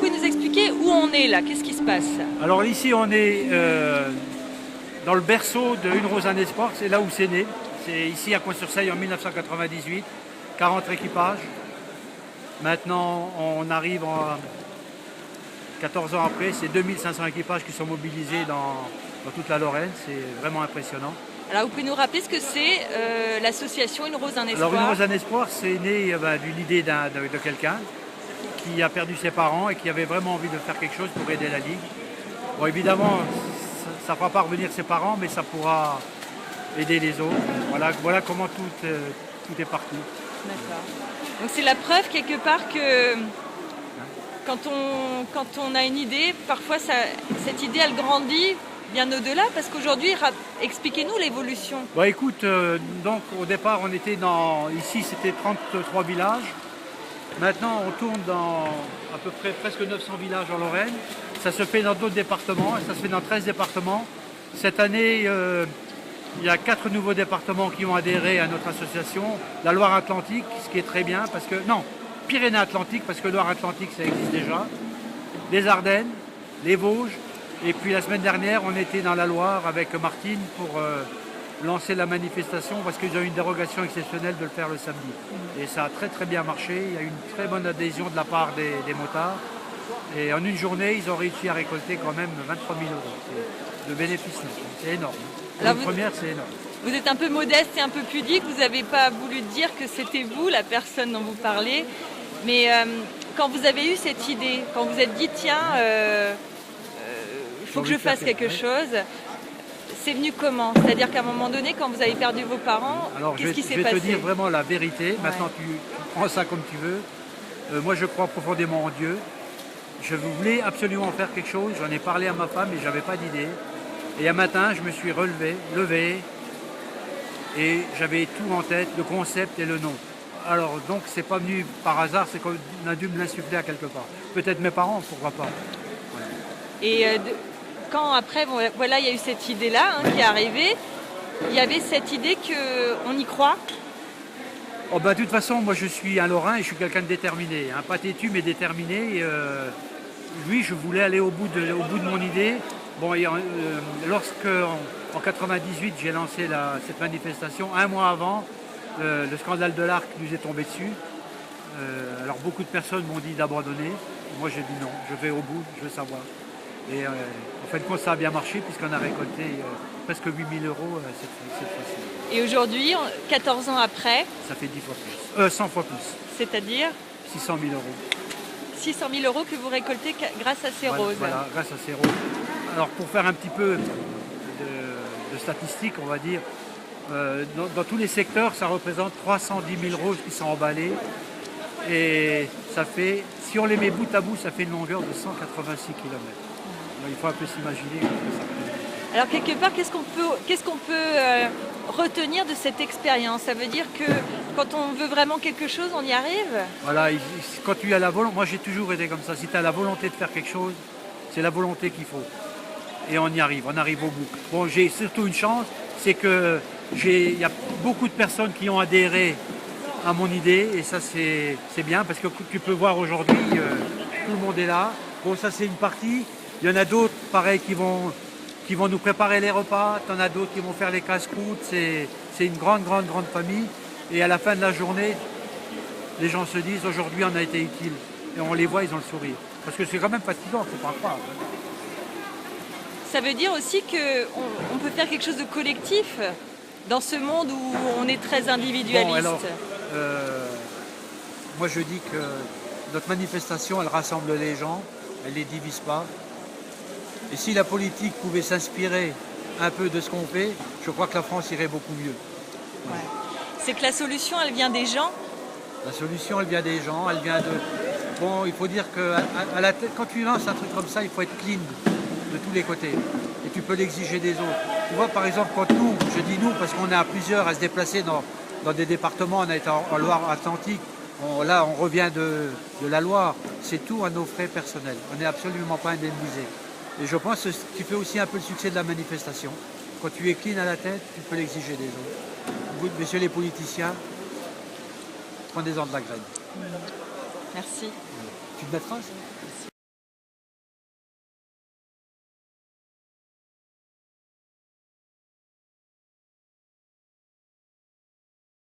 pouvez nous expliquer où on est là? Qu'est-ce qui se passe? Alors ici on est dans le berceau de Une Rose un Espoir, c'est là où c'est né. C'est ici à Coin-sur-Seille en 1998, 40 équipages. Maintenant on arrive 14 ans après, c'est 2500 équipages qui sont mobilisés dans toute la Lorraine, c'est vraiment impressionnant. Alors vous pouvez nous rappeler ce que c'est l'association Une Rose un Espoir? Alors Une Rose un Espoir, c'est né d'une idée de quelqu'un qui a perdu ses parents et qui avait vraiment envie de faire quelque chose pour aider la Ligue. Bon, évidemment, ça ne fera pas revenir ses parents, mais ça pourra aider les autres. Voilà comment tout est parti. D'accord. Donc c'est la preuve quelque part que quand on a une idée, parfois cette idée elle grandit bien au-delà, parce qu'aujourd'hui, expliquez-nous l'évolution. Bon, écoute, donc au départ on était ici c'était 33 villages. Maintenant, on tourne dans à peu près presque 900 villages en Lorraine. Ça se fait dans d'autres départements, ça se fait dans 13 départements. Cette année, il y a 4 nouveaux départements qui ont adhéré à notre association. La Loire-Atlantique, ce qui est très bien, parce que... Non, Pyrénées-Atlantique, parce que Loire-Atlantique, ça existe déjà. Les Ardennes, les Vosges. Et puis la semaine dernière, on était dans la Loire avec Martine pour... lancer la manifestation parce qu'ils ont eu une dérogation exceptionnelle de le faire le samedi. Et ça a très très bien marché, il y a eu une très bonne adhésion de la part des motards. Et en une journée, ils ont réussi à récolter quand même 23 000 € de bénéfices. C'est énorme. Alors une première, c'est énorme. Vous êtes un peu modeste et un peu pudique, vous n'avez pas voulu dire que c'était vous, la personne dont vous parlez. Mais quand vous avez eu cette idée, quand vous êtes dit, tiens, il faut que je fasse quelque chose, c'est venu comment? C'est-à-dire qu'à un moment donné, quand vous avez perdu vos parents, qu'est-ce qui s'est passé? Je vais te dire vraiment la vérité. Maintenant, tu prends ça comme tu veux. Moi, je crois profondément en Dieu. Je voulais absolument faire quelque chose. J'en ai parlé à ma femme et je n'avais pas d'idée. Et un matin, je me suis levé et j'avais tout en tête, le concept et le nom. Alors, donc, c'est pas venu par hasard, c'est qu'on a dû me l'insuffler à quelque part. Peut-être mes parents, pourquoi pas. Voilà. Et quand après, voilà, il y a eu cette idée-là qui est arrivée, il y avait cette idée qu'on y croit? Oh bah, de toute façon, moi je suis un Lorrain et je suis quelqu'un de déterminé, hein, pas têtu mais déterminé. Oui, je voulais aller au bout de mon idée. Bon, lorsque en 98 j'ai lancé cette manifestation, un mois avant, le scandale de l'Arc nous est tombé dessus. Alors beaucoup de personnes m'ont dit d'abandonner. Moi j'ai dit non, je vais au bout, je veux savoir. Et en fin de compte, ça a bien marché puisqu'on a récolté presque 8 000 € cette fois-ci. Et aujourd'hui, 14 ans après, ça fait 10 fois plus, 100 fois plus. C'est-à-dire 600 000 €. 600 000 € que vous récoltez grâce à ces roses. Voilà, grâce à ces roses. Alors pour faire un petit peu de statistiques, on va dire, dans tous les secteurs, ça représente 310 000 roses qui sont emballées. Et ça fait, si on les met bout à bout, ça fait une longueur de 186 km. Il faut un peu s'imaginer. Alors quelque part, qu'est-ce qu'on peut retenir de cette expérience? Ça veut dire que quand on veut vraiment quelque chose, on y arrive? Voilà, quand tu as la volonté, moi j'ai toujours été comme ça, si tu as la volonté de faire quelque chose, c'est la volonté qu'il faut. Et on y arrive, on arrive au bout. Bon, j'ai surtout une chance, c'est que il y a beaucoup de personnes qui ont adhéré à mon idée, et ça c'est bien, parce que tu peux voir aujourd'hui, tout le monde est là. Bon, ça c'est une partie. Il y en a d'autres, pareil, qui vont nous préparer les repas. Il y en a d'autres qui vont faire les casse-croûtes. C'est une grande famille. Et à la fin de la journée, les gens se disent, aujourd'hui, on a été utile. Et on les voit, ils ont le sourire. Parce que c'est quand même fatigant, il ne faut pas croire. Ça veut dire aussi qu'on peut faire quelque chose de collectif dans ce monde où on est très individualiste. Bon, alors, moi, je dis que notre manifestation, elle rassemble les gens. Elle ne les divise pas. Et si la politique pouvait s'inspirer un peu de ce qu'on fait, je crois que la France irait beaucoup mieux. Ouais. C'est que la solution, elle vient des gens? La solution, elle vient des gens, elle vient de... Bon, il faut dire que quand tu lances un truc comme ça, il faut être clean de tous les côtés. Et tu peux l'exiger des autres. Tu vois, par exemple, quand nous, je dis nous, parce qu'on est à plusieurs à se déplacer dans des départements, on a été en Loire-Atlantique, là, on revient de la Loire, c'est tout à nos frais personnels. On n'est absolument pas indemnisé. Et je pense que ce qui fait aussi un peu le succès de la manifestation. Quand tu es clean à la tête, tu peux l'exiger des autres. Messieurs les politiciens, prenez-en de la graine. Merci. Tu te mettras ça?